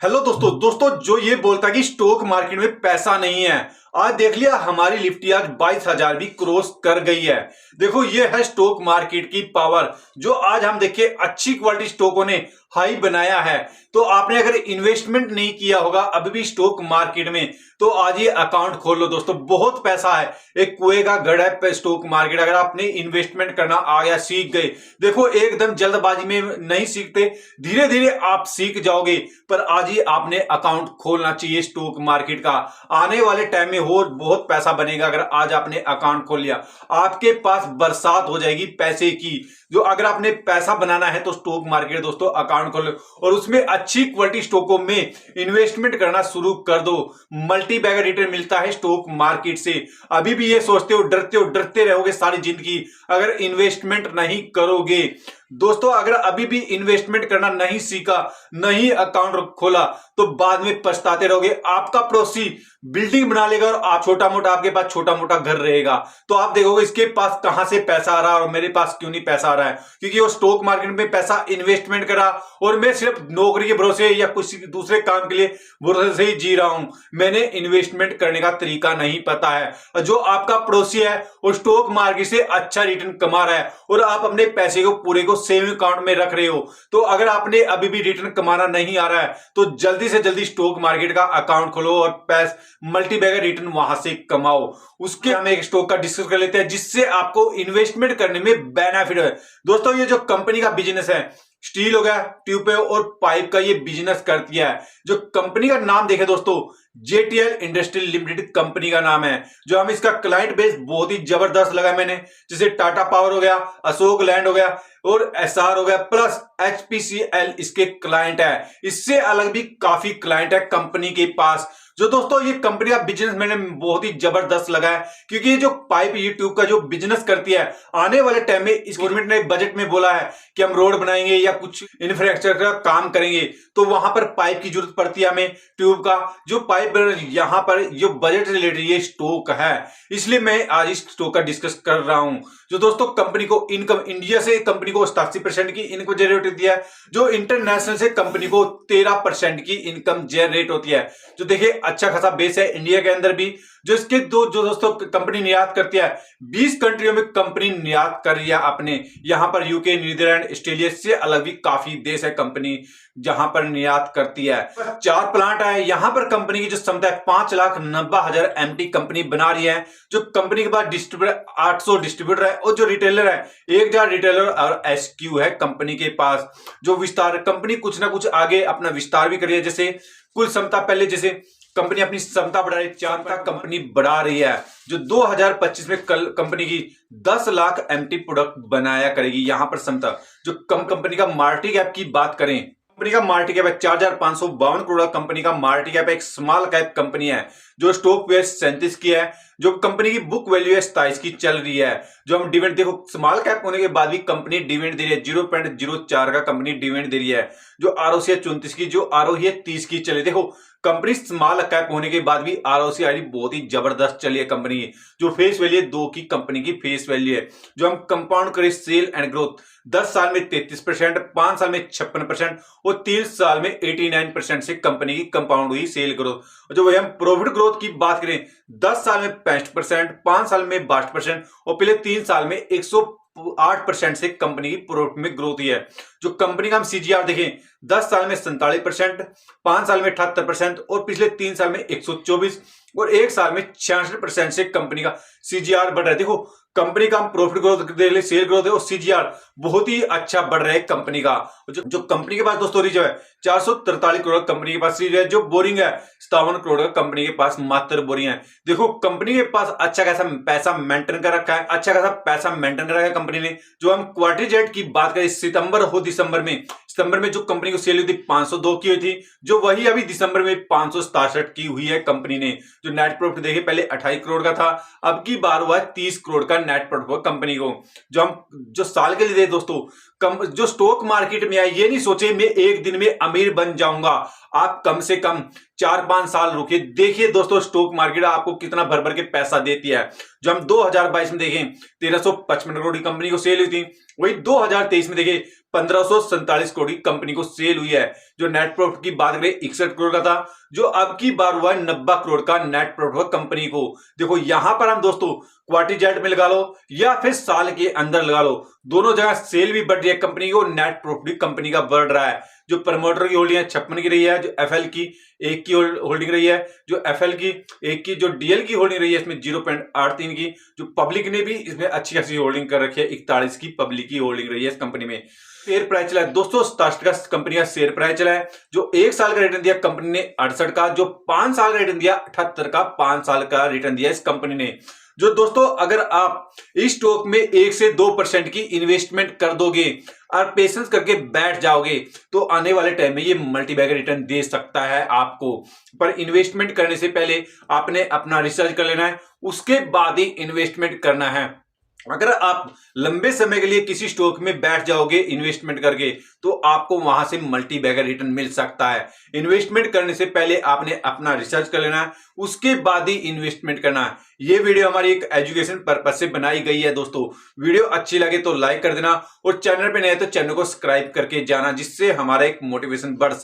Hello दोस्तों जो ये बोलता है कि स्टॉक मार्केट में पैसा नहीं है, आज देख लिया हमारी निफ्टी आज 22,000 भी क्रॉस कर गई है। देखो ये है स्टॉक मार्केट की पावर, जो आज हम देखिए अच्छी क्वालिटी स्टॉकों ने हाई बनाया है। तो आपने अगर इन्वेस्टमेंट नहीं किया होगा अभी भी स्टॉक मार्केट में, तो आज ये अकाउंट खोल लो दोस्तों, बहुत पैसा है, एक कुएं का गढ़ है स्टॉक मार्केट। अगर आपने इन्वेस्टमेंट करना आ गया, सीख गए, देखो एकदम जल्दबाजी में नहीं सीखते, धीरे धीरे आप सीख जाओगे। पर आज ही आपने अकाउंट खोलना चाहिए स्टॉक मार्केट का, आने वाले टाइम में हो बहुत पैसा बनेगा। अगर आज आपने अकाउंट खोल लिया, आपके पास बरसात हो जाएगी पैसे की। जो अगर आपने पैसा बनाना है तो स्टॉक मार्केट दोस्तों अकाउंट खोलो और उसमें अच्छी क्वालिटी स्टॉकों में इन्वेस्टमेंट करना शुरू कर दो। मल्टी बैगर रिटर्न मिलता है स्टॉक मार्केट से। अभी भी ये सोचते हो, डरते रहोगे सारी जिंदगी अगर इन्वेस्टमेंट नहीं करोगे। दोस्तों अगर अभी भी इन्वेस्टमेंट करना नहीं सीखा, नहीं अकाउंट खोला, तो बाद में पछताते रहोगे। आपका पड़ोसी बिल्डिंग बना लेगा और आप छोटा मोटा, आपके पास छोटा मोटा घर रहेगा, तो आप देखोगे इसके पास कहां से पैसा आ रहा है और मेरे पास क्यों नहीं पैसा आ रहा है, क्योंकि वो स्टॉक मार्केट में पैसा इन्वेस्टमेंट करा और मैं सिर्फ नौकरी के भरोसे या कुछ दूसरे काम के लिए भरोसे से ही जी रहा हूं। मैंने इन्वेस्टमेंट करने का तरीका नहीं पता है। जो आपका पड़ोसी है वो स्टॉक मार्केट से अच्छा रिटर्न कमा रहा है और आप अपने पैसे को पूरे को सेविंग अकाउंट में रख रहे हो। तो अगर आपने अभी भी रिटर्न कमाना नहीं आ रहा है तो जल्दी से जल्दी स्टॉक मार्केट का अकाउंट खोलो और पैसे मल्टी बैगर रिटर्न वहां से कमाओ। उसके हम एक स्टॉक का डिस्कस कर लेते हैं जिससे आपको इन्वेस्टमेंट करने में बेनिफिट है। दोस्तों ये जो कंपनी का बिजनेस है, स्टील हो गया, ट्यूब और पाइप का ये बिजनेस करती है। जो कंपनी का नाम देखे दोस्तों, जेटीएल इंडस्ट्रियल लिमिटेड कंपनी का नाम है। जो हम इसका क्लाइंट बेस बहुत ही जबरदस्त लगा मैंने, जैसे टाटा पावर हो गया, अशोक लैंड हो गया और एसआर हो गया, प्लस एचपीसीएल इसके क्लाइंट है। इससे अलग भी काफी क्लाइंट है कंपनी के पास। जो दोस्तों ये कंपनी का बिजनेस मैंने बहुत ही जबरदस्त लगा है, क्योंकि ये जो पाइप यूट्यूब का जो बिजनेस करती है, आने वाले टाइम में इस गवर्नमेंट ने बजट में बोला है कि हम रोड बनाएंगे या कुछ इंफ्रास्ट्रक्चर का काम करेंगे, तो वहां पर पाइप की जरूरत पड़ती है हमें, ट्यूब का जो पाइप यहां पर जो बजट रिलेटेड ये स्टॉक है, इसलिए मैं आज इस स्टॉक का डिस्कस कर रहा हूं। जो दोस्तों कंपनी को इनकम इंडिया से कंपनी को 87% की इनकम जनरेट होती है, जो इंटरनेशनल से कंपनी को 13% की इनकम जनरेट होती है। जो देखिए अच्छा खासा बेस है इंडिया के अंदर भी। जो इसके जो दोस्तों कंपनी निर्यात करती है, 20 कंट्रियों में कंपनी निर्यात कर रही है अपने। यहां पर यूके, नीदरलैंड, ऑस्ट्रेलिया से अलग भी काफी देश है कंपनी जहां पर निर्यात करती है। 4 प्लांट है यहां पर। कंपनी की जो क्षमता है 5,90,000 एमटी कंपनी बना रही है। जो कंपनी के पास डिस्ट्रीब्यूटर 800 डिस्ट्रीब्यूटर है और जो रिटेलर है 1,000 रिटेलर और एसक्यू है कंपनी के पास। जो विस्तार कंपनी कुछ ना कुछ आगे अपना विस्तार भी कर रही है, जैसे कुल क्षमता पहले जैसे कंपनी अपनी क्षमता बढ़ा रही है, 4 तक कंपनी बढ़ा रही है। जो 2025 में कल कंपनी की 10 लाख एमटी प्रोडक्ट बनाया करेगी यहां पर क्षमता। जो कंपनी का मार्केट कैप की बात करें, कंपनी का मार्केट कैप है 4,552 करोड़। कंपनी का मार्केट कैप एक स्मॉल कैप कंपनी है। जो स्टॉक प्राइस 37 की है। जो कंपनी की बुक वैल्यू है 27 की चल रही है। जो हम डिविडेंड देखो, स्मॉल कैप होने के बाद भी कंपनी डिविडेंड दे रही है, 0.04 का कंपनी डिविडेंड दे रही है। जो आरओसी है 34 की, जो आरओई है 30 की चले। देखो कंपनी स्मॉल कैप होने के बाद भी आरओसी आई बहुत ही जबरदस्त चली है कंपनी की। जो फेस वैल्यू है 2 की कंपनी की फेस वैल्यू है। जो हम कंपाउंड करें सेल एंड ग्रोथ, 10 साल में 33%, 5 साल में 56% और 3 साल में 89% से कंपनी की कंपाउंड हुई सेल ग्रोथ। जो वही हम प्रॉफिट ग्रोथ की बात करें, 10 साल में 65%, 5 साल में 62% और पिछले 3 साल में 108% से कंपनी की प्रॉफिट में ग्रोथ हुई है। जो कंपनी का हम सीजीआर देखें, 10 साल में 47%, 5 साल में 78% और पिछले 3 साल में 124 और 1 साल में 66% से कंपनी का सीजीआर बढ़ रहा है। देखो कंपनी का हम प्रॉफिट ग्रोथ देख ले, सेल ग्रोथ है और सीजीआर बहुत ही अच्छा बढ़ रहा है कंपनी का। जो कंपनी के पास दोस्तों रिजर्व है 443 करोड़ कंपनी के पास रिजर्व है। जो बोरिंग है 57 करोड़ का कंपनी के पास मात्र बोरिंग है। देखो कंपनी के पास अच्छा खासा पैसा मेंटेन कर रखा है, अच्छा खासा पैसा मेंटेन कर रखा है कंपनी ने। जो हम क्वार्टर जेट की बात करें, सितंबर हो दिसंबर में जो कंपनी को सेल हुई थी 502 की हुई थी, जो वही अभी दिसंबर में 567 की हुई है कंपनी ने। जो नेट प्रॉफिट देखिए पहले 28 करोड़ का था, अब की बार हुआ 30 करोड़ का नेट प्रॉफिट कंपनी को। जो साल के लिए दे दोस्तों, जो स्टॉक मार्केट में आए, ये नहीं सोचे मैं एक दिन में अमीर बन जाऊंगा। आप कम से कम 4-5 साल रुकिए, देखिए दोस्तों स्टॉक मार्केट आपको कितना भर भर के पैसा देती है। जो हम 2022 में देखें 1355 करोड़ की कंपनी को सेल हुई थी, वही 2023 में देखें 1547 करोड़ की कंपनी को सेल हुई है। जो जो नेट प्रॉफिट की बात करें 61 करोड़ का था, जो अब की बार हुआ है 90 करोड़ का नेट प्रॉफिट हुआ कंपनी को। देखो यहां पर हम दोस्तों क्वार्टर जेट में लगा लो या फिर साल के अंदर लगा लो, दोनों जगह सेल भी बढ़ रही है कंपनी की और नेट प्रॉफिट कंपनी का बढ़ रहा है। जो प्रमोटर की होल्डिंग है 56 की रही है, जो एफएल की 1 की होल्डिंग रही है, जो एफएल की 1 की, जो डीएल की होल्डिंग रही है इसमें 0.83 की, जो पब्लिक ने भी इसमें अच्छी खासी होल्डिंग कर रखी है 41 की पब्लिक की होल्डिंग रही है इस कंपनी में। शेयर प्राइस चला है दोस्तों 67 का कंपनी का शेयर प्राइस चला है। जो 1 साल का रिटर्न दिया कंपनी ने 68 का, जो 5 साल का रिटर्न दिया 78 का, 5 साल का रिटर्न दिया इस कंपनी ने। जो दोस्तों अगर आप इस स्टॉक में 1 से 2% की इन्वेस्टमेंट कर दोगे और पेशेंस करके बैठ जाओगे तो आने वाले टाइम में ये मल्टीबैगर रिटर्न दे सकता है आपको। पर इन्वेस्टमेंट करने से पहले आपने अपना रिसर्च कर लेना है, उसके बाद ही इन्वेस्टमेंट करना है। अगर आप लंबे समय के लिए किसी स्टॉक में बैठ जाओगे इन्वेस्टमेंट करके तो आपको वहां से मल्टी बैगर रिटर्न मिल सकता है। इन्वेस्टमेंट करने से पहले आपने अपना रिसर्च कर लेना है, उसके बाद ही इन्वेस्टमेंट करना है। ये वीडियो हमारी एक एजुकेशन पर्पज से बनाई गई है दोस्तों। वीडियो अच्छी लगे तो लाइक कर देना और चैनल पे नए तो चैनल को सब्सक्राइब करके जाना, जिससे हमारा एक मोटिवेशन बढ़